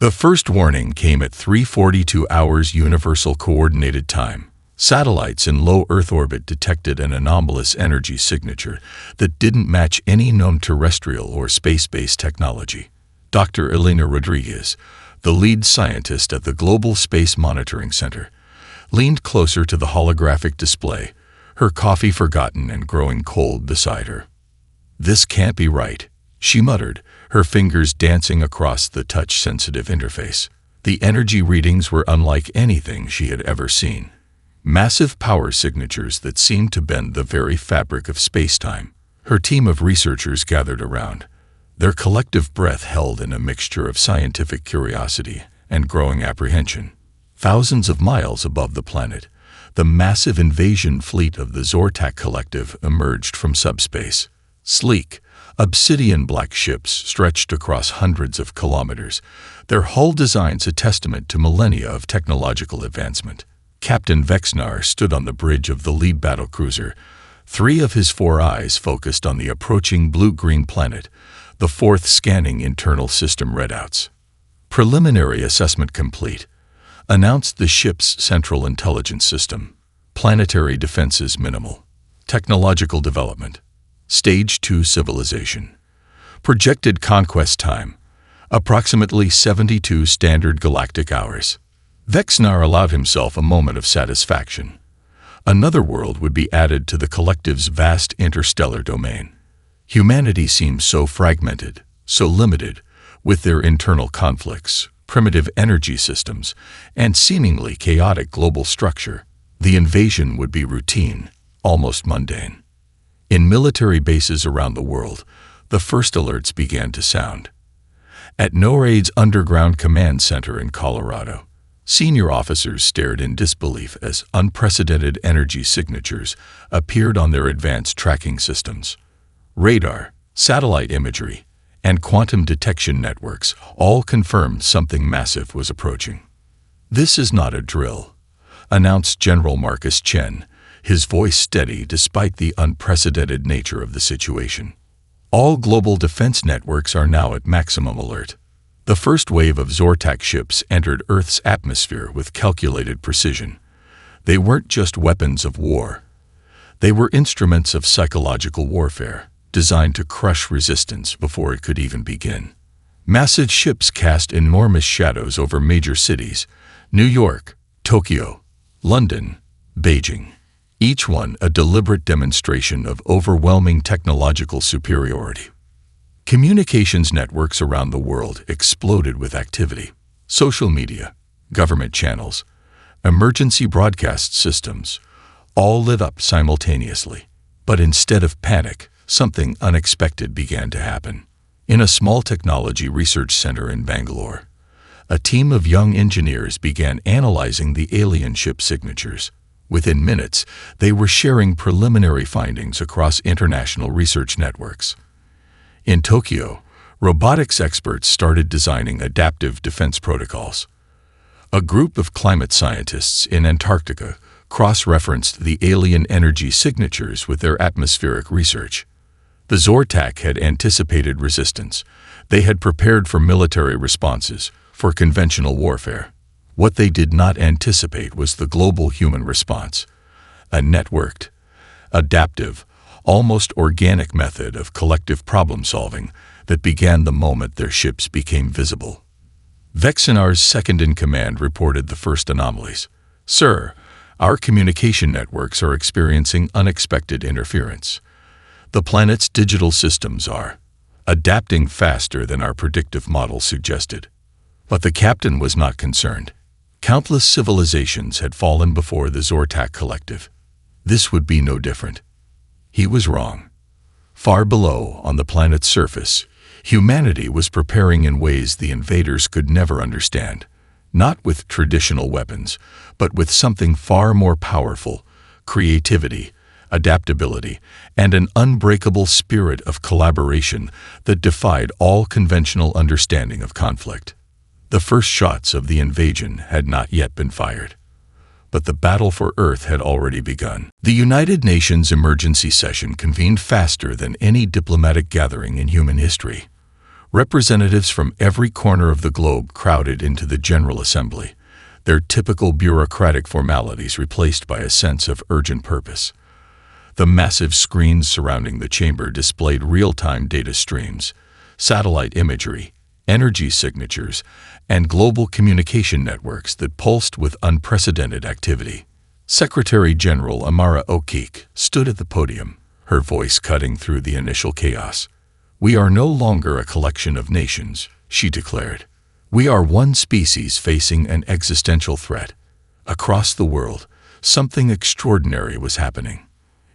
The first warning came at 3:42 hours Universal Coordinated Time. Satellites in low Earth orbit detected an anomalous energy signature that didn't match any known terrestrial or space-based technology. Dr. Elena Rodriguez, the lead scientist at the Global Space Monitoring Center, leaned closer to the holographic display, her coffee forgotten and growing cold beside her. "This can't be right," she muttered, her fingers dancing across the touch-sensitive interface. The energy readings were unlike anything she had ever seen. Massive power signatures that seemed to bend the very fabric of space-time. Her team of researchers gathered around, their collective breath held in a mixture of scientific curiosity and growing apprehension. Thousands of miles above the planet, the massive invasion fleet of the Zortak Collective emerged from subspace. Sleek, obsidian-black ships stretched across hundreds of kilometers, their hull designs a testament to millennia of technological advancement. Captain Vexnar stood on the bridge of the lead battlecruiser, 3 of his 4 eyes focused on the approaching blue-green planet, the 4th scanning internal system readouts. "Preliminary assessment complete," announced the ship's central intelligence system. "Planetary defenses minimal. Technological development. Stage 2 civilization. Projected conquest time, approximately 72 standard galactic hours." Vexnar allowed himself a moment of satisfaction. Another world would be added to the collective's vast interstellar domain. Humanity seemed so fragmented, so limited, with their internal conflicts, primitive energy systems, and seemingly chaotic global structure. The invasion would be routine, almost mundane. In military bases around the world, the first alerts began to sound. At NORAD's underground command center in Colorado, senior officers stared in disbelief as unprecedented energy signatures appeared on their advanced tracking systems. Radar, satellite imagery, and quantum detection networks all confirmed something massive was approaching. "This is not a drill," announced General Marcus Chen, his voice steady despite the unprecedented nature of the situation. "All global defense networks are now at maximum alert." The first wave of Zortak ships entered Earth's atmosphere with calculated precision. They weren't just weapons of war. They were instruments of psychological warfare, designed to crush resistance before it could even begin. Massive ships cast enormous shadows over major cities: New York, Tokyo, London, Beijing. Each one a deliberate demonstration of overwhelming technological superiority. Communications networks around the world exploded with activity. Social media, government channels, emergency broadcast systems, all lit up simultaneously. But instead of panic, something unexpected began to happen. In a small technology research center in Bangalore, a team of young engineers began analyzing the alien ship signatures. Within minutes, they were sharing preliminary findings across international research networks. In Tokyo, robotics experts started designing adaptive defense protocols. A group of climate scientists in Antarctica cross-referenced the alien energy signatures with their atmospheric research. The Zortak had anticipated resistance. They had prepared for military responses, for conventional warfare. What they did not anticipate was the global human response, a networked, adaptive, almost organic method of collective problem-solving that began the moment their ships became visible. Vexinar's second-in-command reported the first anomalies. "Sir, our communication networks are experiencing unexpected interference. The planet's digital systems are adapting faster than our predictive models suggested." But the captain was not concerned. Countless civilizations had fallen before the Zortak Collective. This would be no different. He was wrong. Far below, on the planet's surface, humanity was preparing in ways the invaders could never understand. Not with traditional weapons, but with something far more powerful: creativity, adaptability, and an unbreakable spirit of collaboration that defied all conventional understanding of conflict. The first shots of the invasion had not yet been fired, but the battle for Earth had already begun. The United Nations emergency session convened faster than any diplomatic gathering in human history. Representatives from every corner of the globe crowded into the General Assembly, their typical bureaucratic formalities replaced by a sense of urgent purpose. The massive screens surrounding the chamber displayed real-time data streams, satellite imagery, energy signatures, and global communication networks that pulsed with unprecedented activity. Secretary General Amara Okik stood at the podium, her voice cutting through the initial chaos. "We are no longer a collection of nations," she declared. "We are one species facing an existential threat. Across the world, something extraordinary was happening.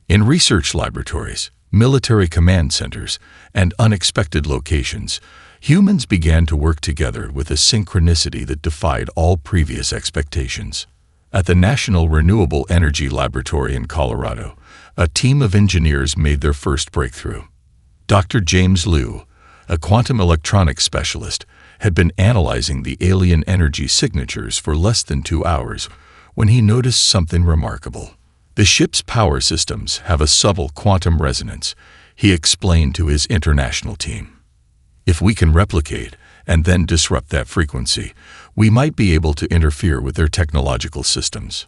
In research laboratories, military command centers, and unexpected locations, humans began to work together with a synchronicity that defied all previous expectations. At the National Renewable Energy Laboratory in Colorado, a team of engineers made their first breakthrough. Dr. James Liu, a quantum electronics specialist, had been analyzing the alien energy signatures for less than 2 hours when he noticed something remarkable. "The ship's power systems have a subtle quantum resonance," he explained to his international team. "If we can replicate and then disrupt that frequency, we might be able to interfere with their technological systems."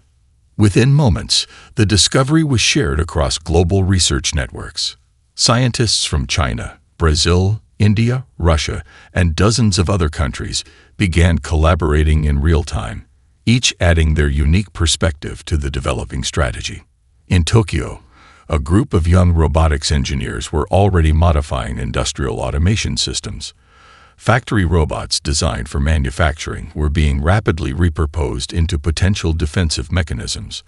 Within moments, the discovery was shared across global research networks. Scientists from China, Brazil, India, Russia, and dozens of other countries began collaborating in real time, each adding their unique perspective to the developing strategy. In Tokyo, a group of young robotics engineers were already modifying industrial automation systems. Factory robots designed for manufacturing were being rapidly repurposed into potential defensive mechanisms.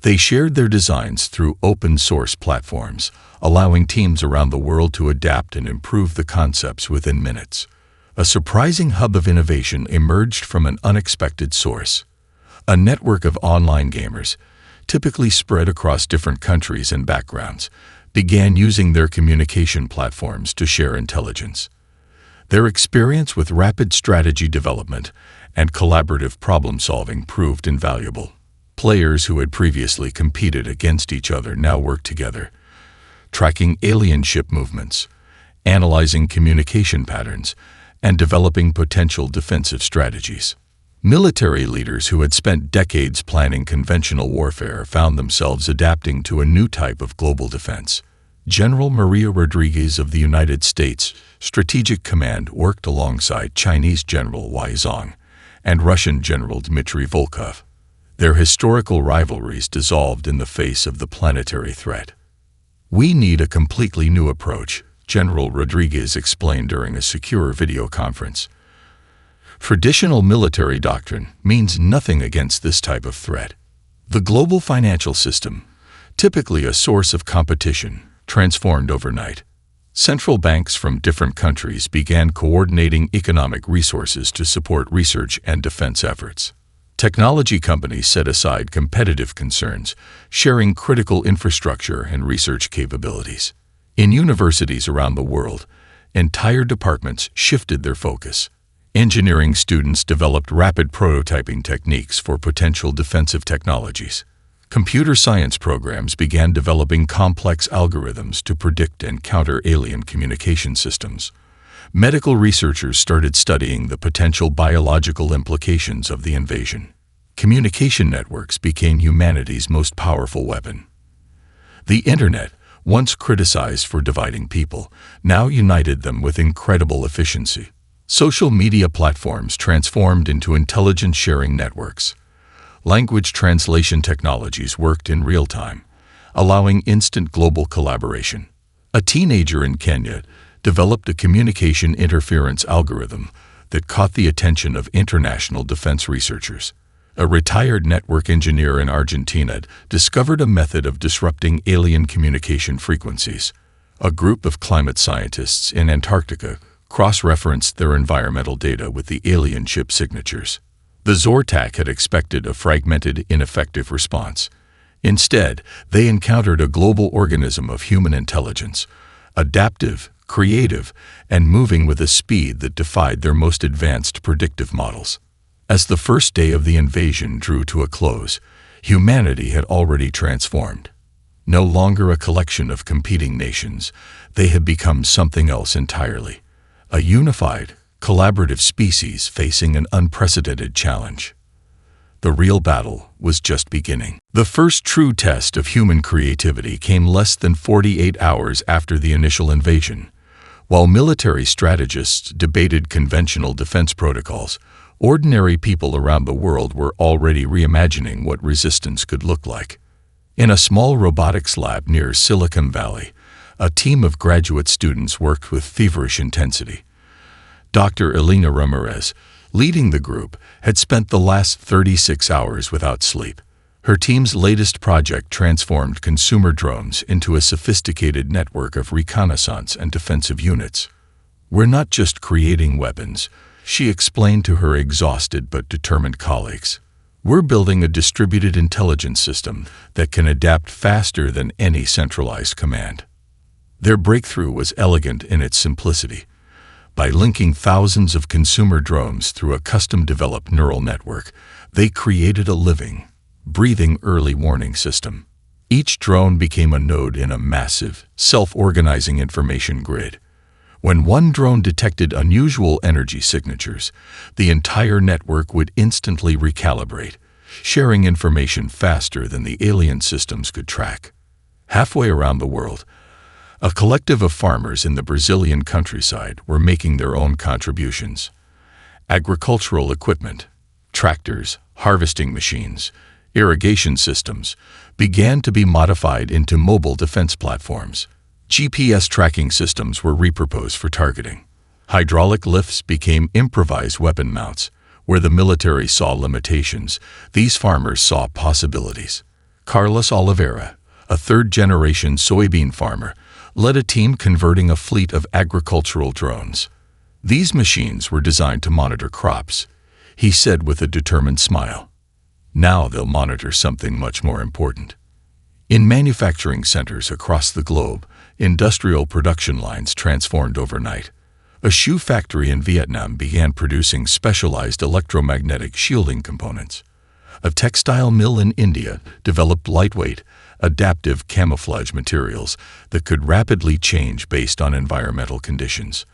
They shared their designs through open-source platforms, allowing teams around the world to adapt and improve the concepts within minutes. A surprising hub of innovation emerged from an unexpected source. A network of online gamers, typically spread across different countries and backgrounds, began using their communication platforms to share intelligence. Their experience with rapid strategy development and collaborative problem-solving proved invaluable. Players who had previously competed against each other now worked together, tracking alien ship movements, analyzing communication patterns, and developing potential defensive strategies. Military leaders who had spent decades planning conventional warfare found themselves adapting to a new type of global defense. General Maria Rodriguez of the United States Strategic Command worked alongside Chinese General Wei Zong and Russian General Dmitry Volkov. Their historical rivalries dissolved in the face of the planetary threat. "We need a completely new approach," General Rodriguez explained during a secure video conference. "Traditional military doctrine means nothing against this type of threat." The global financial system, typically a source of competition, transformed overnight. Central banks from different countries began coordinating economic resources to support research and defense efforts. Technology companies set aside competitive concerns, sharing critical infrastructure and research capabilities. In universities around the world, entire departments shifted their focus. Engineering students developed rapid prototyping techniques for potential defensive technologies. Computer science programs began developing complex algorithms to predict and counter alien communication systems. Medical researchers started studying the potential biological implications of the invasion. Communication networks became humanity's most powerful weapon. The Internet, once criticized for dividing people, now united them with incredible efficiency. Social media platforms transformed into intelligence-sharing networks. Language translation technologies worked in real time, allowing instant global collaboration. A teenager in Kenya developed a communication interference algorithm that caught the attention of international defense researchers. A retired network engineer in Argentina discovered a method of disrupting alien communication frequencies. A group of climate scientists in Antarctica cross-referenced their environmental data with the alien ship signatures. The Zortak had expected a fragmented, ineffective response. Instead, they encountered a global organism of human intelligence, adaptive, creative, and moving with a speed that defied their most advanced predictive models. As the first day of the invasion drew to a close, humanity had already transformed. No longer a collection of competing nations, they had become something else entirely. a unified, collaborative species facing an unprecedented challenge. The real battle was just beginning. The first true test of human creativity came less than 48 hours after the initial invasion. While military strategists debated conventional defense protocols, ordinary people around the world were already reimagining what resistance could look like. In a small robotics lab near Silicon Valley, a team of graduate students worked with feverish intensity. Dr. Elena Ramirez, leading the group, had spent the last 36 hours without sleep. Her team's latest project transformed consumer drones into a sophisticated network of reconnaissance and defensive units. "We're not just creating weapons," she explained to her exhausted but determined colleagues. "We're building a distributed intelligence system that can adapt faster than any centralized command." Their breakthrough was elegant in its simplicity. By linking thousands of consumer drones through a custom-developed neural network, they created a living, breathing early warning system. Each drone became a node in a massive, self-organizing information grid. When one drone detected unusual energy signatures, the entire network would instantly recalibrate, sharing information faster than the alien systems could track. Halfway around the world, a collective of farmers in the Brazilian countryside were making their own contributions. Agricultural equipment, tractors, harvesting machines, irrigation systems began to be modified into mobile defense platforms. GPS tracking systems were repurposed for targeting. Hydraulic lifts became improvised weapon mounts. Where the military saw limitations, these farmers saw possibilities. Carlos Oliveira, a third-generation soybean farmer, led a team converting a fleet of agricultural drones. These machines were designed to monitor crops, he said with a determined smile. Now they'll monitor something much more important. In manufacturing centers across the globe, industrial production lines transformed overnight. A shoe factory in Vietnam began producing specialized electromagnetic shielding components. A textile mill in India developed lightweight, adaptive camouflage materials that could rapidly change based on environmental conditions.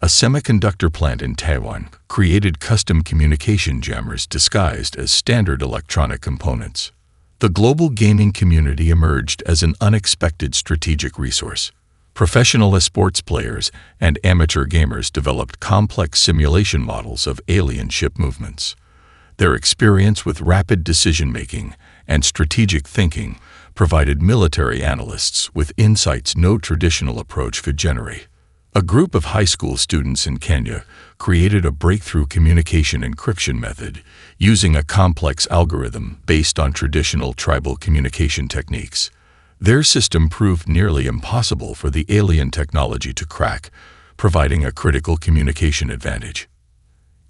A semiconductor plant in Taiwan created custom communication jammers disguised as standard electronic components. The global gaming community emerged as an unexpected strategic resource. Professional esports players and amateur gamers developed complex simulation models of alien ship movements. Their experience with rapid decision-making and strategic thinking provided military analysts with insights no traditional approach could generate. A group of high school students in Kenya created a breakthrough communication encryption method using a complex algorithm based on traditional tribal communication techniques. Their system proved nearly impossible for the alien technology to crack, providing a critical communication advantage.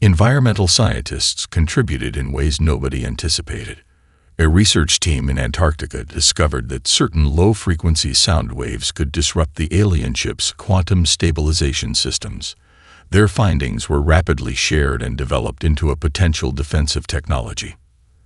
Environmental scientists contributed in ways nobody anticipated. A research team in Antarctica discovered that certain low-frequency sound waves could disrupt the alien ship's quantum stabilization systems. Their findings were rapidly shared and developed into a potential defensive technology.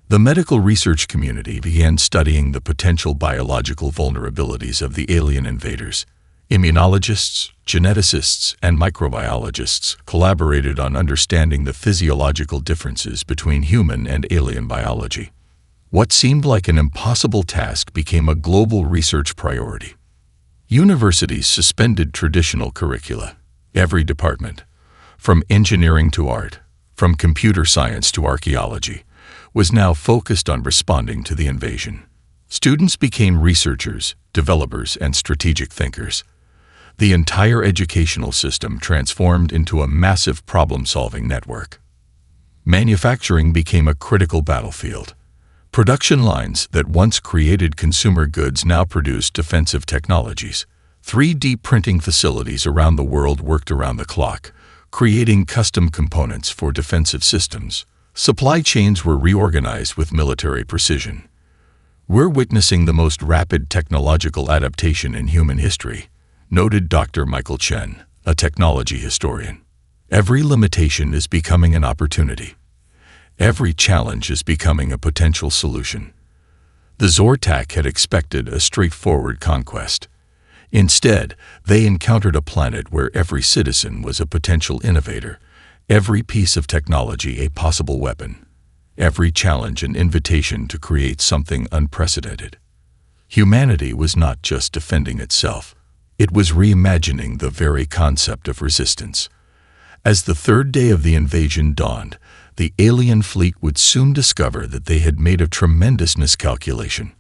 The medical research community began studying the potential biological vulnerabilities of the alien invaders. Immunologists, geneticists, and microbiologists collaborated on understanding the physiological differences between human and alien biology. What seemed like an impossible task became a global research priority. Universities suspended traditional curricula. Every department, from engineering to art, from computer science to archaeology, was now focused on responding to the invasion. Students became researchers, developers, and strategic thinkers. The entire educational system transformed into a massive problem-solving network. Manufacturing became a critical battlefield. Production lines that once created consumer goods now produced defensive technologies. 3D printing facilities around the world worked around the clock, creating custom components for defensive systems. Supply chains were reorganized with military precision. We're witnessing the most rapid technological adaptation in human history, noted Dr. Michael Chen, a technology historian. Every limitation is becoming an opportunity. Every challenge is becoming a potential solution. The Zortak had expected a straightforward conquest. Instead, they encountered a planet where every citizen was a potential innovator, every piece of technology a possible weapon, every challenge an invitation to create something unprecedented. Humanity was not just defending itself, it was reimagining the very concept of resistance. As the third day of the invasion dawned, the alien fleet would soon discover that they had made a tremendous miscalculation.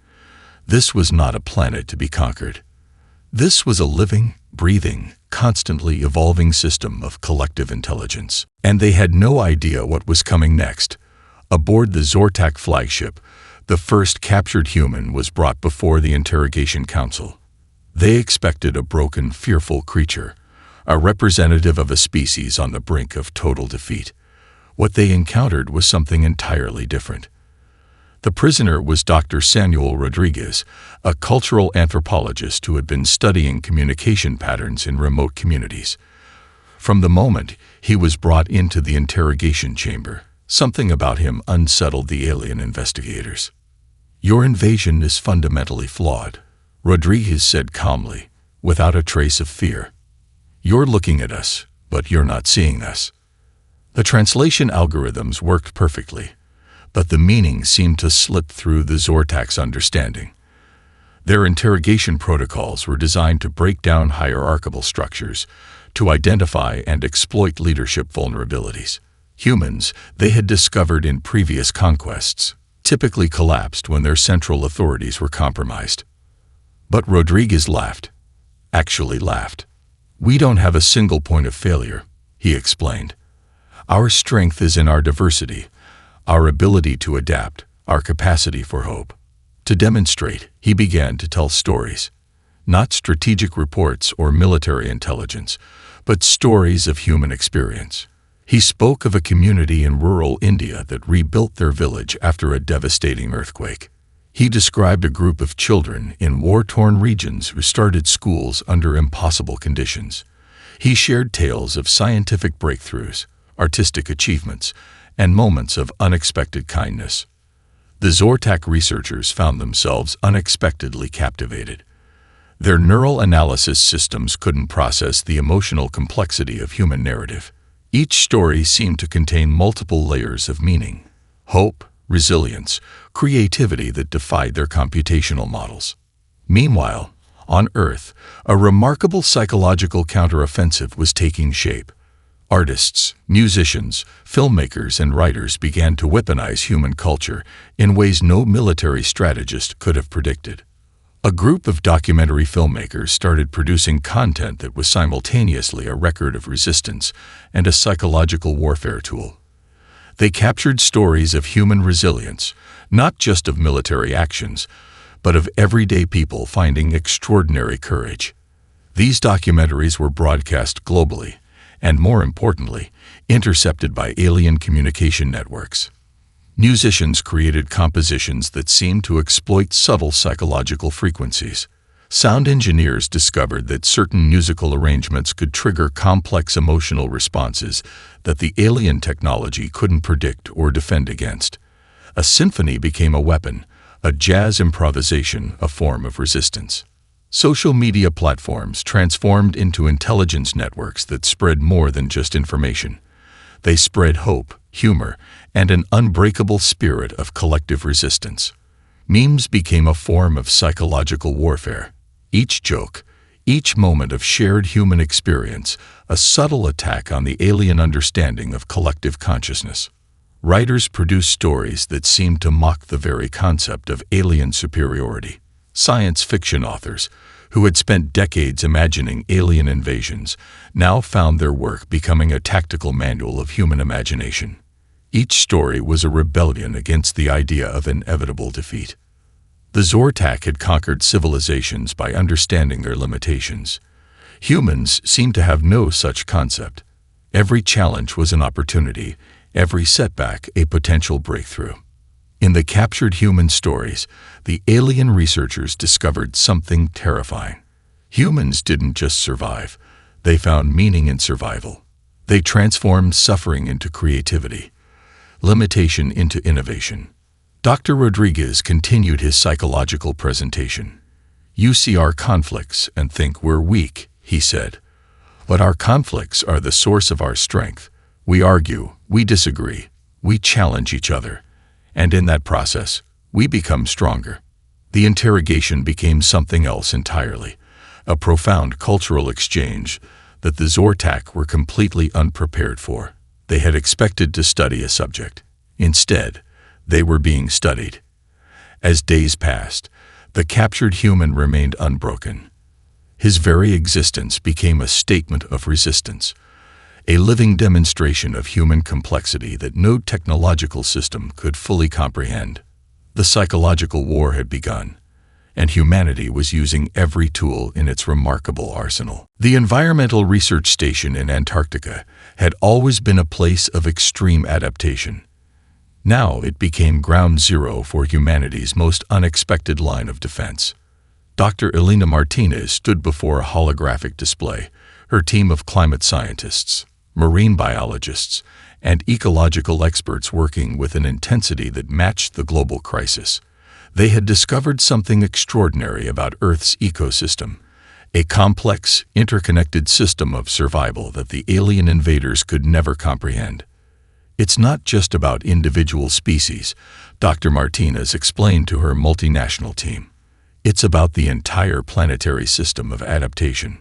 This was not a planet to be conquered. This was a living, breathing, constantly evolving system of collective intelligence. And they had no idea what was coming next. Aboard the Zortak flagship, the first captured human was brought before the interrogation council. They expected a broken, fearful creature, a representative of a species on the brink of total defeat. What they encountered was something entirely different. The prisoner was Dr. Samuel Rodriguez, a cultural anthropologist who had been studying communication patterns in remote communities. From the moment he was brought into the interrogation chamber, something about him unsettled the alien investigators. "Your invasion is fundamentally flawed," Rodriguez said calmly, without a trace of fear. "You're looking at us, but you're not seeing us." The translation algorithms worked perfectly, but the meaning seemed to slip through the Zortak's understanding. Their interrogation protocols were designed to break down hierarchical structures, to identify and exploit leadership vulnerabilities. Humans, they had discovered in previous conquests, typically collapsed when their central authorities were compromised. But Rodriguez laughed. Actually laughed. "We don't have a single point of failure," he explained. "Our strength is in our diversity, our ability to adapt, our capacity for hope." To demonstrate, he began to tell stories. Not strategic reports or military intelligence, but stories of human experience. He spoke of a community in rural India that rebuilt their village after a devastating earthquake. He described a group of children in war-torn regions who started schools under impossible conditions. He shared tales of scientific breakthroughs, artistic achievements, and moments of unexpected kindness. The Zortak researchers found themselves unexpectedly captivated. Their neural analysis systems couldn't process the emotional complexity of human narrative. Each story seemed to contain multiple layers of meaning, hope, resilience, creativity that defied their computational models. Meanwhile, on Earth, a remarkable psychological counteroffensive was taking shape. Artists, musicians, filmmakers, and writers began to weaponize human culture in ways no military strategist could have predicted. A group of documentary filmmakers started producing content that was simultaneously a record of resistance and a psychological warfare tool. They captured stories of human resilience, not just of military actions, but of everyday people finding extraordinary courage. These documentaries were broadcast globally, and more importantly, intercepted by alien communication networks. Musicians created compositions that seemed to exploit subtle psychological frequencies. Sound engineers discovered that certain musical arrangements could trigger complex emotional responses that the alien technology couldn't predict or defend against. A symphony became a weapon, a jazz improvisation a form of resistance. Social media platforms transformed into intelligence networks that spread more than just information. They spread hope, humor, and an unbreakable spirit of collective resistance. Memes became a form of psychological warfare. Each joke, each moment of shared human experience, a subtle attack on the alien understanding of collective consciousness. Writers produced stories that seemed to mock the very concept of alien superiority. Science fiction authors, who had spent decades imagining alien invasions, now found their work becoming a tactical manual of human imagination. Each story was a rebellion against the idea of inevitable defeat. The Zortak had conquered civilizations by understanding their limitations. Humans seemed to have no such concept. Every challenge was an opportunity, every setback a potential breakthrough. In the captured human stories, the alien researchers discovered something terrifying. Humans didn't just survive, they found meaning in survival. They transformed suffering into creativity, limitation into innovation. Dr. Rodriguez continued his psychological presentation. "You see our conflicts and think we're weak," he said. "But our conflicts are the source of our strength. We argue, we disagree, we challenge each other, and in that process, we become stronger." The interrogation became something else entirely, a profound cultural exchange that the Zortak were completely unprepared for. They had expected to study a subject. Instead, they were being studied. As days passed, the captured human remained unbroken. His very existence became a statement of resistance, a living demonstration of human complexity that no technological system could fully comprehend. The psychological war had begun, and humanity was using every tool in its remarkable arsenal. The Environmental Research Station in Antarctica had always been a place of extreme adaptation. Now it became ground zero for humanity's most unexpected line of defense. Dr. Elena Martinez stood before a holographic display, her team of climate scientists, marine biologists, and ecological experts working with an intensity that matched the global crisis. They had discovered something extraordinary about Earth's ecosystem, a complex, interconnected system of survival that the alien invaders could never comprehend. "It's not just about individual species," Dr. Martinez explained to her multinational team. "It's about the entire planetary system of adaptation."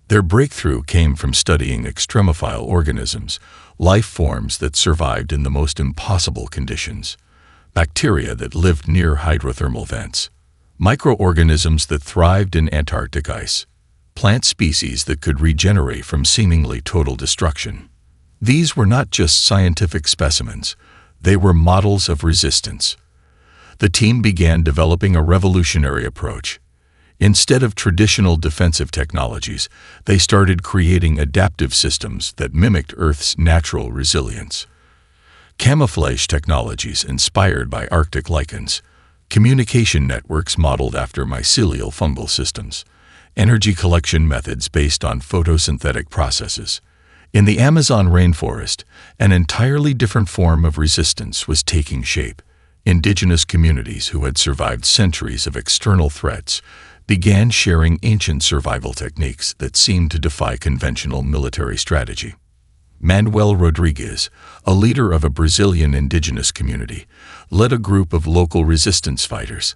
Their breakthrough came from studying extremophile organisms, life forms that survived in the most impossible conditions, bacteria that lived near hydrothermal vents, microorganisms that thrived in Antarctic ice, plant species that could regenerate from seemingly total destruction. These were not just scientific specimens, they were models of resistance. The team began developing a revolutionary approach. Instead of traditional defensive technologies, they started creating adaptive systems that mimicked Earth's natural resilience. Camouflage technologies inspired by Arctic lichens, communication networks modeled after mycelial fungal systems, energy collection methods based on photosynthetic processes. In the Amazon rainforest, an entirely different form of resistance was taking shape. Indigenous communities who had survived centuries of external threats began sharing ancient survival techniques that seemed to defy conventional military strategy. Manuel Rodrigues, a leader of a Brazilian indigenous community, led a group of local resistance fighters.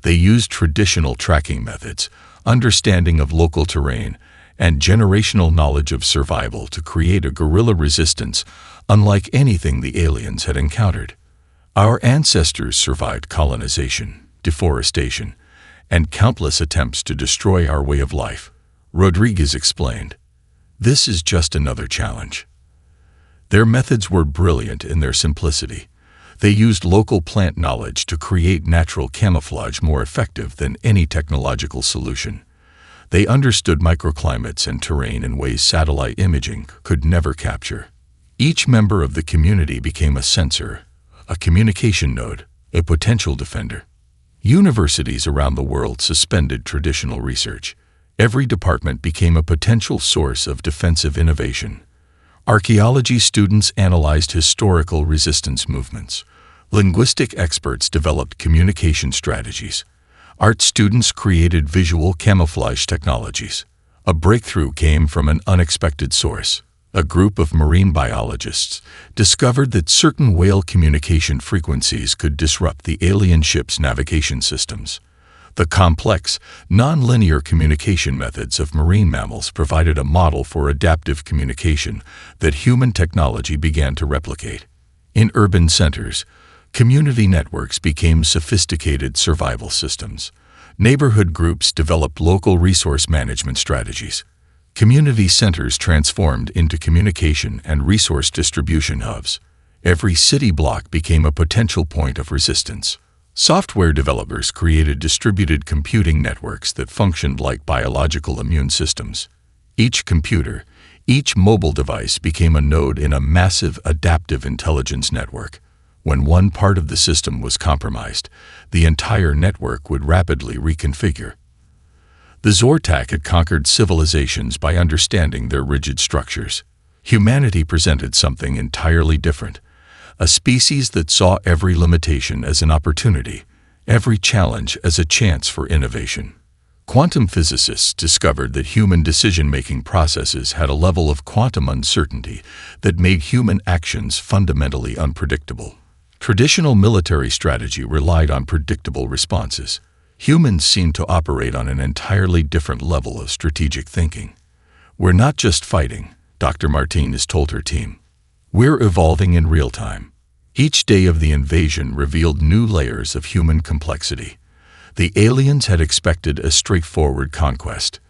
They used traditional tracking methods, understanding of local terrain, and generational knowledge of survival to create a guerrilla resistance unlike anything the aliens had encountered. "Our ancestors survived colonization, deforestation, and countless attempts to destroy our way of life," Rodrigues explained. "This is just another challenge." Their methods were brilliant in their simplicity. They used local plant knowledge to create natural camouflage more effective than any technological solution. They understood microclimates and terrain in ways satellite imaging could never capture. Each member of the community became a sensor, a communication node, a potential defender. Universities around the world suspended traditional research. Every department became a potential source of defensive innovation. Archaeology students analyzed historical resistance movements. Linguistic experts developed communication strategies. Art students created visual camouflage technologies. A breakthrough came from an unexpected source. A group of marine biologists discovered that certain whale communication frequencies could disrupt the alien ship's navigation systems. The complex, non-linear communication methods of marine mammals provided a model for adaptive communication that human technology began to replicate. In urban centers, community networks became sophisticated survival systems. Neighborhood groups developed local resource management strategies. Community centers transformed into communication and resource distribution hubs. Every city block became a potential point of resistance. Software developers created distributed computing networks that functioned like biological immune systems. Each computer, each mobile device became a node in a massive adaptive intelligence network. When one part of the system was compromised, the entire network would rapidly reconfigure. The Zortak had conquered civilizations by understanding their rigid structures. Humanity presented something entirely different, a species that saw every limitation as an opportunity, every challenge as a chance for innovation. Quantum physicists discovered that human decision-making processes had a level of quantum uncertainty that made human actions fundamentally unpredictable. Traditional military strategy relied on predictable responses. Humans seemed to operate on an entirely different level of strategic thinking. "We're not just fighting," Dr. Martinez told her team. "We're evolving in real time." Each day of the invasion revealed new layers of human complexity. The aliens had expected a straightforward conquest.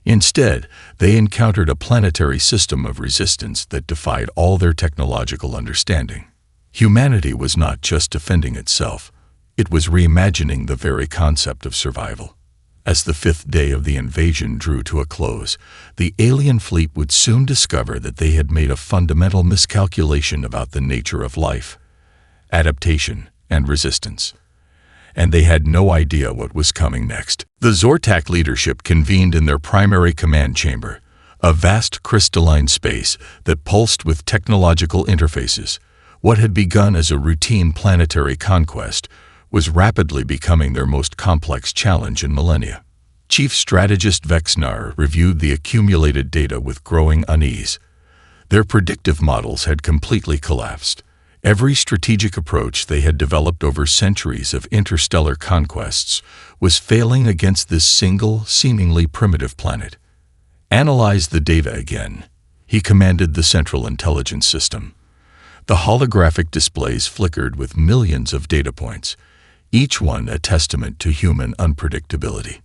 Instead, they encountered a planetary system of resistance that defied all their technological understanding. Humanity was not just defending itself, it was reimagining the very concept of survival. As the fifth day of the invasion drew to a close, the alien fleet would soon discover that they had made a fundamental miscalculation about the nature of life, adaptation, and resistance. And they had no idea what was coming next. The Zortak leadership convened in their primary command chamber, a vast crystalline space that pulsed with technological interfaces. What had begun as a routine planetary conquest was rapidly becoming their most complex challenge in millennia. Chief Strategist Vexnar reviewed the accumulated data with growing unease. Their predictive models had completely collapsed. Every strategic approach they had developed over centuries of interstellar conquests was failing against this single, seemingly primitive planet. "Analyze the data again," he commanded the Central Intelligence System. The holographic displays flickered with millions of data points, each one a testament to human unpredictability.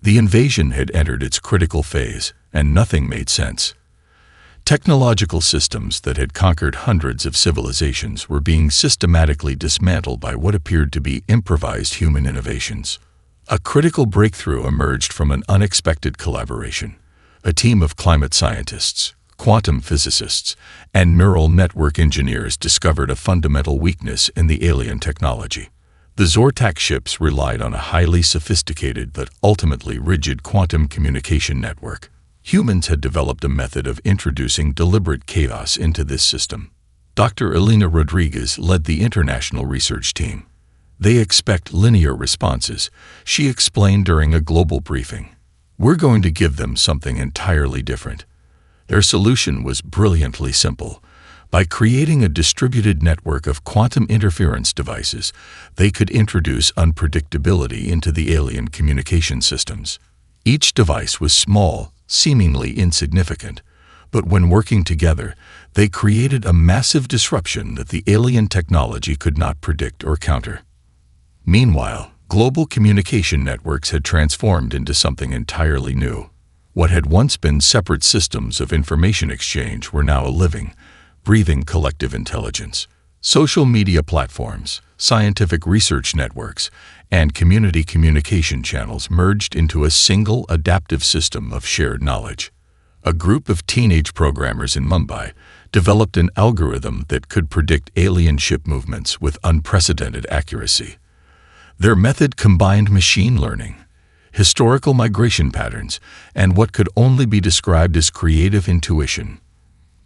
The invasion had entered its critical phase, and nothing made sense. Technological systems that had conquered hundreds of civilizations were being systematically dismantled by what appeared to be improvised human innovations. A critical breakthrough emerged from an unexpected collaboration. A team of climate scientists, quantum physicists, and neural network engineers discovered a fundamental weakness in the alien technology. The Zortak ships relied on a highly sophisticated but ultimately rigid quantum communication network. Humans had developed a method of introducing deliberate chaos into this system. Dr. Elena Rodriguez led the international research team. "They expect linear responses," she explained during a global briefing. "We're going to give them something entirely different." Their solution was brilliantly simple. By creating a distributed network of quantum interference devices, they could introduce unpredictability into the alien communication systems. Each device was small, seemingly insignificant, but when working together, they created a massive disruption that the alien technology could not predict or counter. Meanwhile, global communication networks had transformed into something entirely new. What had once been separate systems of information exchange were now a living, breathing collective intelligence. Social media platforms, scientific research networks, and community communication channels merged into a single adaptive system of shared knowledge. A group of teenage programmers in Mumbai developed an algorithm that could predict alien ship movements with unprecedented accuracy. Their method combined machine learning, historical migration patterns, and what could only be described as creative intuition.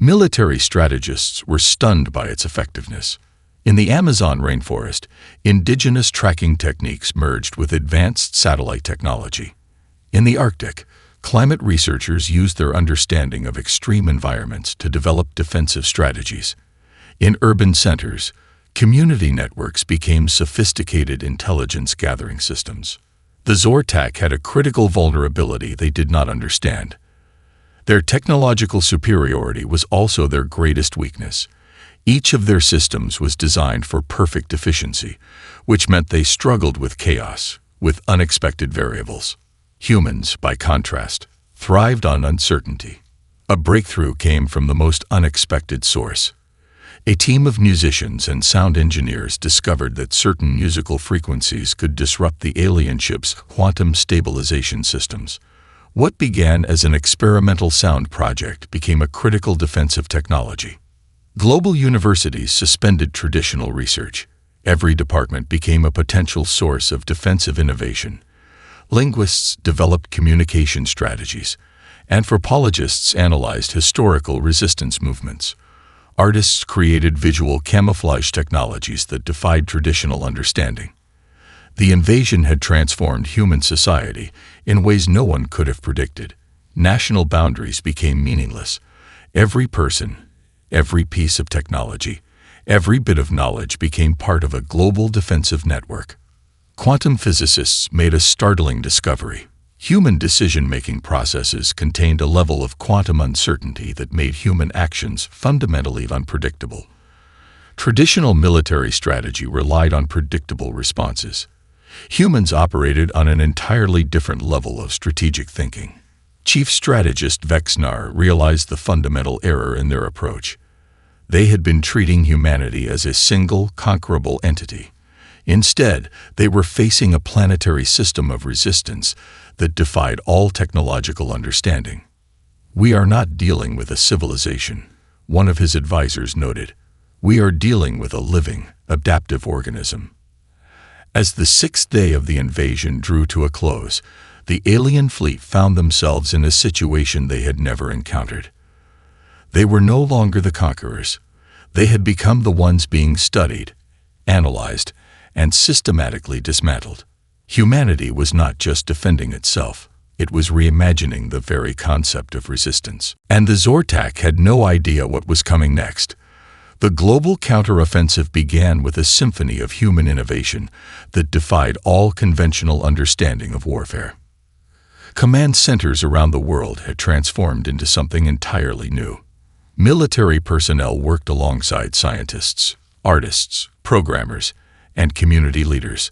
Military strategists were stunned by its effectiveness. In the Amazon rainforest, indigenous tracking techniques merged with advanced satellite technology. In the Arctic, climate researchers used their understanding of extreme environments to develop defensive strategies. In urban centers, community networks became sophisticated intelligence gathering systems. The Zortak had a critical vulnerability they did not understand. Their technological superiority was also their greatest weakness. Each of their systems was designed for perfect efficiency, which meant they struggled with chaos, with unexpected variables. Humans, by contrast, thrived on uncertainty. A breakthrough came from the most unexpected source. A team of musicians and sound engineers discovered that certain musical frequencies could disrupt the alien ship's quantum stabilization systems. What began as an experimental sound project became a critical defensive technology. Global universities suspended traditional research. Every department became a potential source of defensive innovation. Linguists developed communication strategies. Anthropologists analyzed historical resistance movements. Artists created visual camouflage technologies that defied traditional understanding. The invasion had transformed human society in ways no one could have predicted. National boundaries became meaningless. Every person, every piece of technology, every bit of knowledge became part of a global defensive network. Quantum physicists made a startling discovery. Human decision-making processes contained a level of quantum uncertainty that made human actions fundamentally unpredictable. Traditional military strategy relied on predictable responses. Humans operated on an entirely different level of strategic thinking. Chief strategist Vexnar realized the fundamental error in their approach. They had been treating humanity as a single, conquerable entity. Instead, they were facing a planetary system of resistance that defied all technological understanding. "We are not dealing with a civilization," one of his advisors noted. "We are dealing with a living, adaptive organism." As the sixth day of the invasion drew to a close, the alien fleet found themselves in a situation they had never encountered. They were no longer the conquerors. They had become the ones being studied, analyzed, and systematically dismantled. Humanity was not just defending itself, it was reimagining the very concept of resistance. And the Zortak had no idea what was coming next. The global counteroffensive began with a symphony of human innovation that defied all conventional understanding of warfare. Command centers around the world had transformed into something entirely new. Military personnel worked alongside scientists, artists, programmers, and community leaders.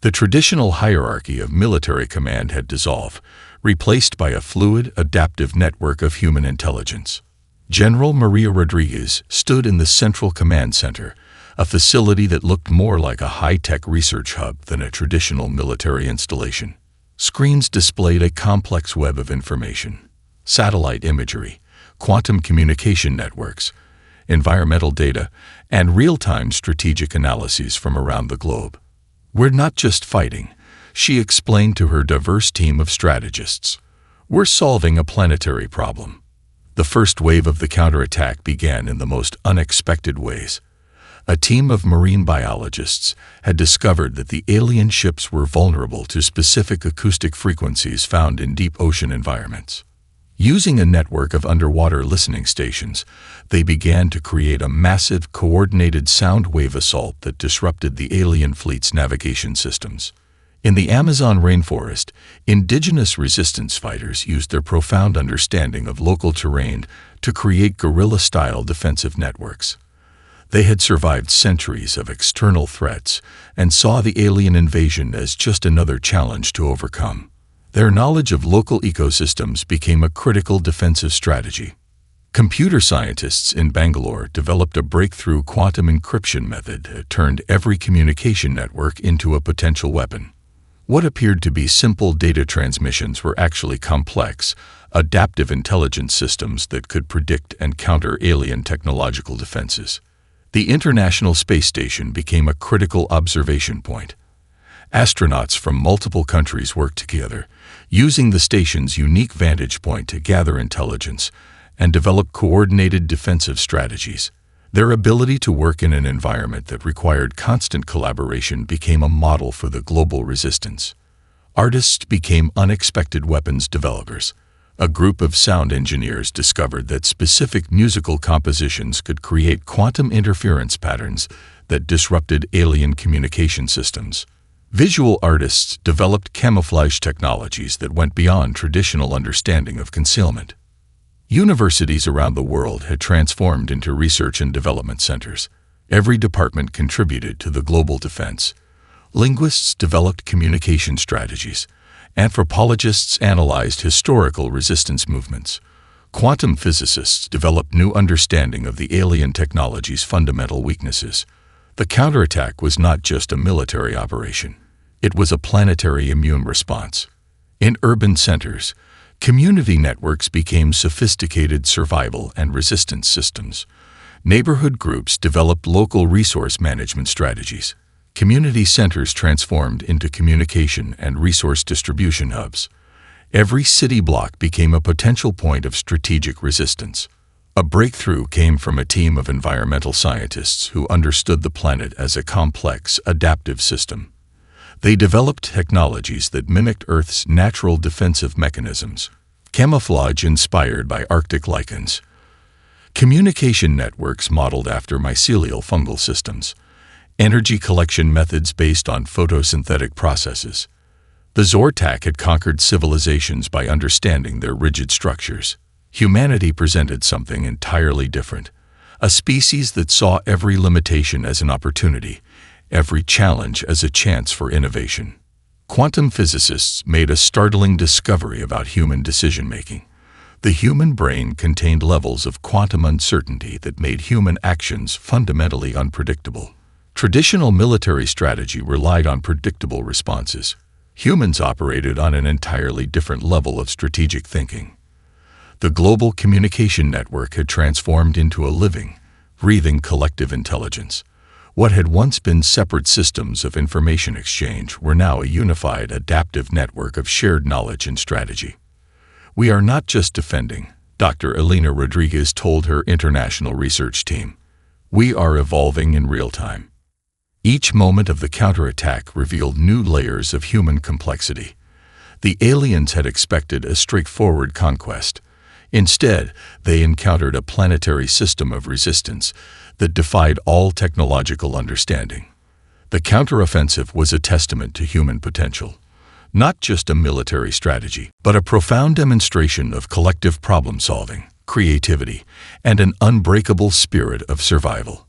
The traditional hierarchy of military command had dissolved, replaced by a fluid, adaptive network of human intelligence. General Maria Rodriguez stood in the Central Command Center, a facility that looked more like a high-tech research hub than a traditional military installation. Screens displayed a complex web of information: satellite imagery, quantum communication networks, environmental data, and real-time strategic analyses from around the globe. "We're not just fighting," she explained to her diverse team of strategists. "We're solving a planetary problem." The first wave of the counterattack began in the most unexpected ways. A team of marine biologists had discovered that the alien ships were vulnerable to specific acoustic frequencies found in deep ocean environments. Using a network of underwater listening stations, they began to create a massive, coordinated sound wave assault that disrupted the alien fleet's navigation systems. In the Amazon rainforest, indigenous resistance fighters used their profound understanding of local terrain to create guerrilla-style defensive networks. They had survived centuries of external threats and saw the alien invasion as just another challenge to overcome. Their knowledge of local ecosystems became a critical defensive strategy. Computer scientists in Bangalore developed a breakthrough quantum encryption method that turned every communication network into a potential weapon. What appeared to be simple data transmissions were actually complex, adaptive intelligence systems that could predict and counter alien technological defenses. The International Space Station became a critical observation point. Astronauts from multiple countries worked together, using the station's unique vantage point to gather intelligence and develop coordinated defensive strategies. Their ability to work in an environment that required constant collaboration became a model for the global resistance. Artists became unexpected weapons developers. A group of sound engineers discovered that specific musical compositions could create quantum interference patterns that disrupted alien communication systems. Visual artists developed camouflage technologies that went beyond traditional understanding of concealment. Universities around the world had transformed into research and development centers. Every department contributed to the global defense. Linguists developed communication strategies. Anthropologists analyzed historical resistance movements. Quantum physicists developed new understanding of the alien technology's fundamental weaknesses. The counterattack was not just a military operation. It was a planetary immune response. In urban centers, community networks became sophisticated survival and resistance systems. Neighborhood groups developed local resource management strategies. Community centers transformed into communication and resource distribution hubs. Every city block became a potential point of strategic resistance. A breakthrough came from a team of environmental scientists who understood the planet as a complex, adaptive system. They developed technologies that mimicked Earth's natural defensive mechanisms, camouflage inspired by Arctic lichens, communication networks modeled after mycelial fungal systems, energy collection methods based on photosynthetic processes. The Zortak had conquered civilizations by understanding their rigid structures. Humanity presented something entirely different, a species that saw every limitation as an opportunity, every challenge as a chance for innovation. Quantum physicists made a startling discovery about human decision-making. The human brain contained levels of quantum uncertainty that made human actions fundamentally unpredictable. Traditional military strategy relied on predictable responses. Humans operated on an entirely different level of strategic thinking. The global communication network had transformed into a living, breathing collective intelligence. What had once been separate systems of information exchange were now a unified, adaptive network of shared knowledge and strategy. "We are not just defending," Dr. Elena Rodriguez told her international research team. "We are evolving in real time." Each moment of the counterattack revealed new layers of human complexity. The aliens had expected a straightforward conquest. Instead, they encountered a planetary system of resistance that defied all technological understanding. The counteroffensive was a testament to human potential, not just a military strategy, but a profound demonstration of collective problem-solving, creativity, and an unbreakable spirit of survival.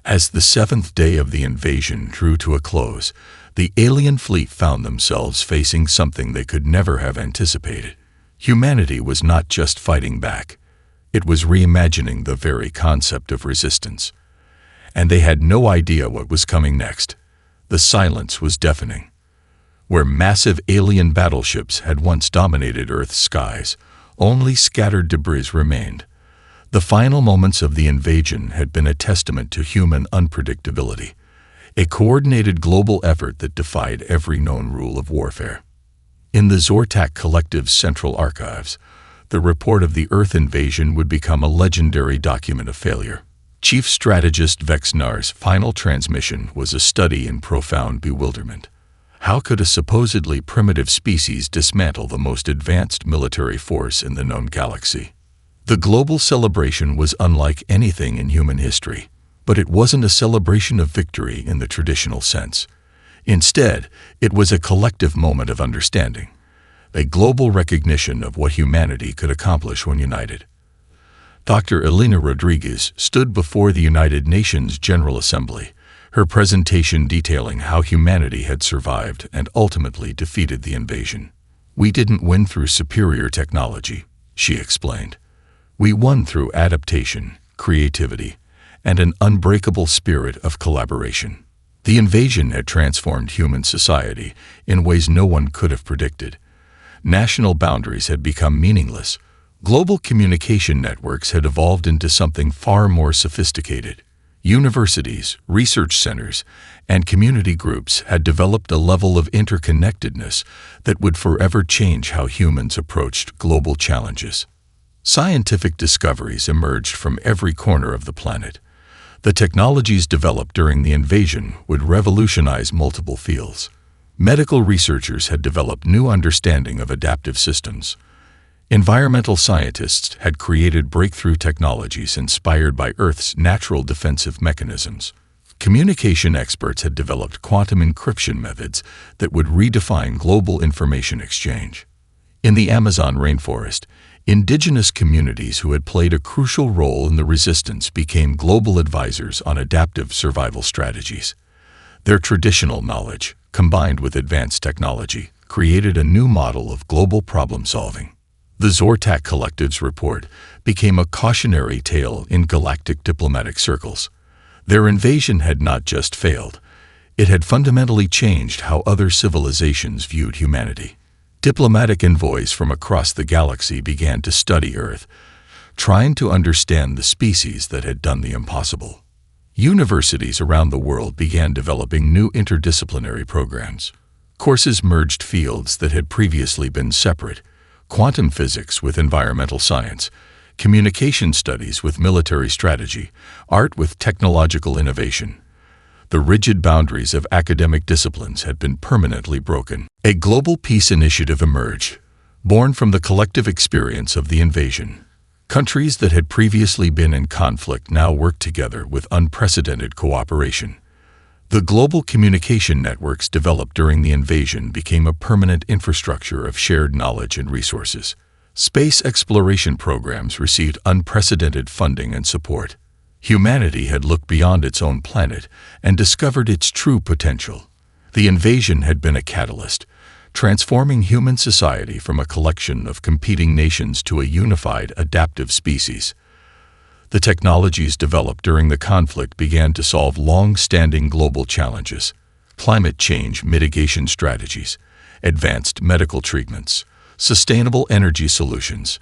As the seventh day of the invasion drew to a close, the alien fleet found themselves facing something they could never have anticipated. Humanity was not just fighting back. It was reimagining the very concept of resistance. And they had no idea what was coming next. The silence was deafening. Where massive alien battleships had once dominated Earth's skies, only scattered debris remained. The final moments of the invasion had been a testament to human unpredictability, a coordinated global effort that defied every known rule of warfare. In the Zortak Collective's central archives, the report of the Earth invasion would become a legendary document of failure. Chief Strategist Vexnar's final transmission was a study in profound bewilderment. How could a supposedly primitive species dismantle the most advanced military force in the known galaxy? The global celebration was unlike anything in human history, but it wasn't a celebration of victory in the traditional sense. Instead, it was a collective moment of understanding, a global recognition of what humanity could accomplish when united. Dr. Elena Rodriguez stood before the United Nations General Assembly, her presentation detailing how humanity had survived and ultimately defeated the invasion. "We didn't win through superior technology," she explained. "We won through adaptation, creativity, and an unbreakable spirit of collaboration." The invasion had transformed human society in ways no one could have predicted. National boundaries had become meaningless. Global communication networks had evolved into something far more sophisticated. Universities, research centers, and community groups had developed a level of interconnectedness that would forever change how humans approached global challenges. Scientific discoveries emerged from every corner of the planet. The technologies developed during the invasion would revolutionize multiple fields. Medical researchers had developed new understanding of adaptive systems. Environmental scientists had created breakthrough technologies inspired by Earth's natural defensive mechanisms. Communication experts had developed quantum encryption methods that would redefine global information exchange. In the Amazon rainforest, indigenous communities who had played a crucial role in the resistance became global advisors on adaptive survival strategies. Their traditional knowledge, combined with advanced technology, created a new model of global problem-solving. The Zortak Collective's report became a cautionary tale in galactic diplomatic circles. Their invasion had not just failed, it had fundamentally changed how other civilizations viewed humanity. Diplomatic envoys from across the galaxy began to study Earth, trying to understand the species that had done the impossible. Universities around the world began developing new interdisciplinary programs. Courses merged fields that had previously been separate: quantum physics with environmental science, communication studies with military strategy, art with technological innovation. The rigid boundaries of academic disciplines had been permanently broken. A global peace initiative emerged, born from the collective experience of the invasion. Countries that had previously been in conflict now worked together with unprecedented cooperation. The global communication networks developed during the invasion became a permanent infrastructure of shared knowledge and resources. Space exploration programs received unprecedented funding and support. Humanity had looked beyond its own planet and discovered its true potential. The invasion had been a catalyst, transforming human society from a collection of competing nations to a unified, adaptive species. The technologies developed during the conflict began to solve long-standing global challenges: climate change mitigation strategies, advanced medical treatments, sustainable energy solutions,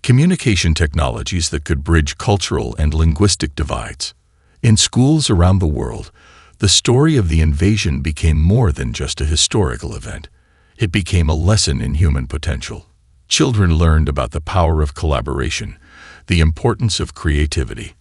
communication technologies that could bridge cultural and linguistic divides. In schools around the world, the story of the invasion became more than just a historical event. It became a lesson in human potential. Children learned about the power of collaboration, the importance of creativity,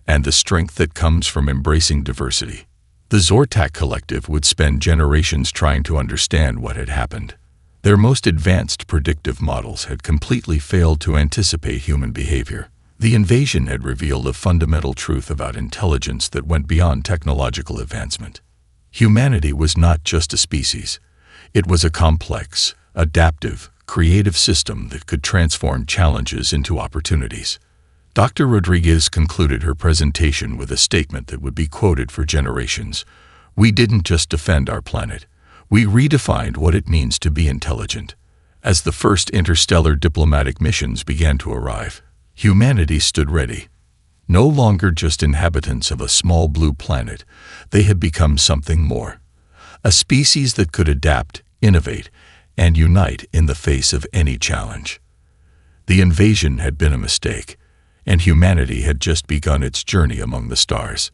and the strength that comes from embracing diversity. The Zortak Collective would spend generations trying to understand what had happened. Their most advanced predictive models had completely failed to anticipate human behavior. The invasion had revealed a fundamental truth about intelligence that went beyond technological advancement. Humanity was not just a species. It was a complex, adaptive, creative system that could transform challenges into opportunities. Dr. Rodriguez concluded her presentation with a statement that would be quoted for generations. "We didn't just defend our planet. We redefined what it means to be intelligent." As the first interstellar diplomatic missions began to arrive, humanity stood ready. No longer just inhabitants of a small blue planet, they had become something more. A species that could adapt, innovate, and unite in the face of any challenge. The invasion had been a mistake, and humanity had just begun its journey among the stars.